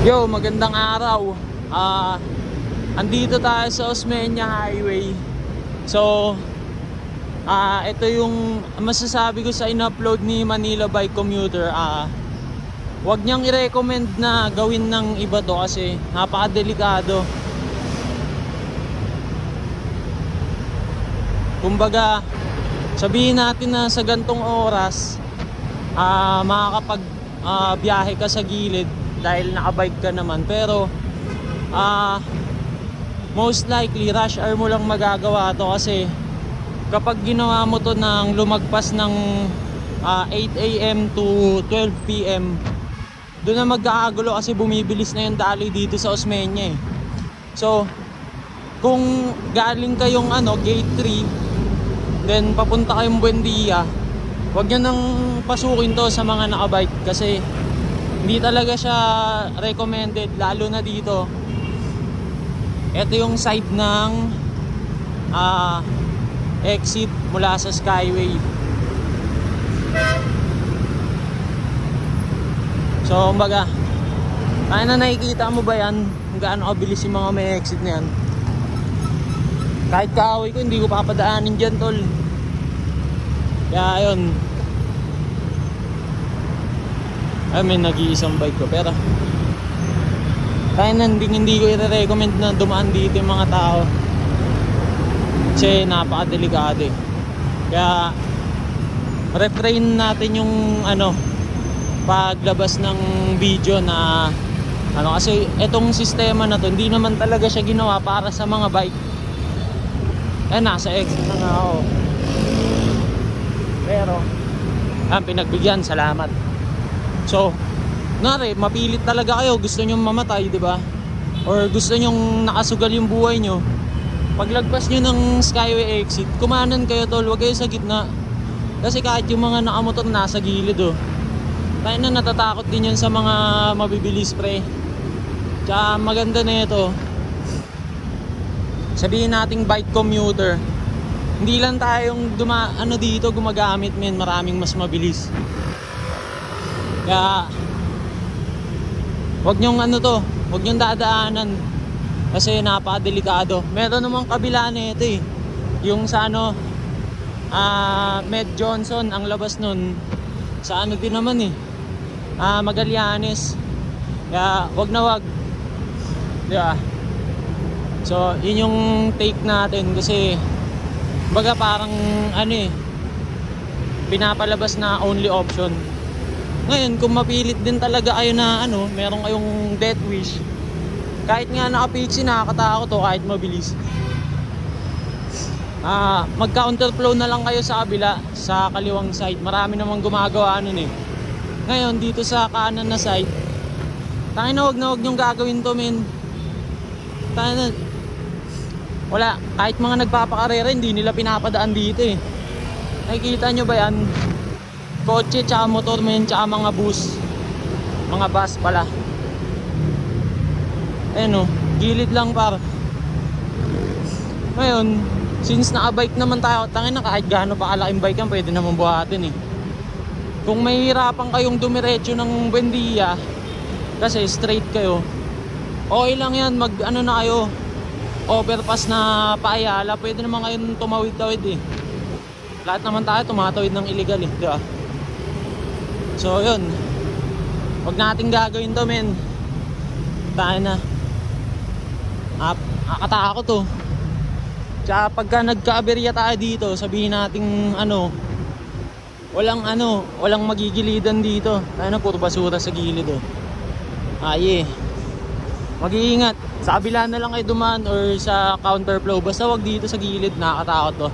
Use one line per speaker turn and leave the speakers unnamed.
Yo, magandang araw. Andito tayo sa Osmeña Highway. So, ito yung masasabi ko sa in-upload ni Manila Bike Commuter. Wag niyang i-recommend na gawin ng iba to kasi napakadelikado. Kumbaga, sabihin natin na sa gantong oras, makakapag biyahe ka sa gilid dahil nakabike ka naman, pero most likely rush hour mo lang magagawa to kasi kapag ginawa mo to ng lumagpas ng 8 AM to 12 PM, doon na magkakagulo kasi bumibilis na yung daloy dito sa Osmeña eh. So kung galing kayong gate 3 then papunta kayong Buendia, wag nyo nang pasukin to sa mga nakabike kasi hindi talaga siya recommended, lalo na dito. Ito yung side ng exit mula sa Skyway. So kumbaga, kaya na nakikita mo ba yan kung gaano kabilis yung mga may exit na yan. Kahit kaaway ko hindi ko papadaanin dyan, tol. Kaya ayun, may nag-iisang bike ko, pero kaya na hindi ko i-recommend na dumaan dito yung mga tao kasi napakadelikado eh. Kaya refrain natin yung paglabas ng video na kasi etong sistema na to hindi naman talaga siya ginawa para sa mga bike. Nasa exit na nga ako, pero pinagbigyan, salamat. So, mapilit talaga kayo, gusto nyo mamatay, di ba? Or gusto nyo nakasugal yung buhay nyo. Paglagpas nyo ng Skyway exit, kumanan kayo, tol, wag kayo sa gitna. Kasi kahit yung mga nakamotor nasa gilid, tayo na natatakot din yun sa mga mabibilis, pre. Tsaka maganda na ito, sabihin nating bike commuter, hindi lang tayong dito gumagamit, men, maraming mas mabilis. Kaya wag nyong wag nyong dadaanan kasi napakadelikado. Meron namang kabila nito eh, yung sa Med Johnson, ang labas nun sa din naman eh, Magallanes. Kaya wag na wag, di ba? So yun yung take natin kasi baga parang pinapalabas na only option. Ngayon, kung mapilit din talaga kayo na meron kayong death wish, kahit nga naka-pixie, nakakatakot to kahit mabilis. Mag-counterflow na lang kayo sa kabila, sa kaliwang side. Marami namang gumagawa nun eh. Ngayon, dito sa kanan na side, tangin na wag nyong gagawin to, men. Tangin na, wala, kahit mga nagpapakarera, hindi nila pinapadaan dito eh. Nakikita nyo ba yan? Kotse, tsaka motor, men, tsaka mga bus. Mga bus pala. Ayan gilid lang par. Ngayon, since nakabike naman tayo, tangin na kahit gaano pa kalaking bike yan, pwede naman buhatin eh. Kung mahihirapan kayong dumiretso ng Buendia kasi straight kayo, okay lang yan, na kayo, overpass na paayala, pwede naman kayong tumawid-tawid eh. Lahat naman tayo tumatawid ng illegal eh, di ba? So yun, wag natin gagawin to, men. Tayo na, nakakatakot to. Tsaka pagka nagka-aberya tayo dito, sabihin natin walang magigilidan dito. Tayo na, puro basura sa gilid mag-iingat. Sa kabila na lang kayo dumaan or sa counterflow, basta wag dito sa gilid, nakakatakot to.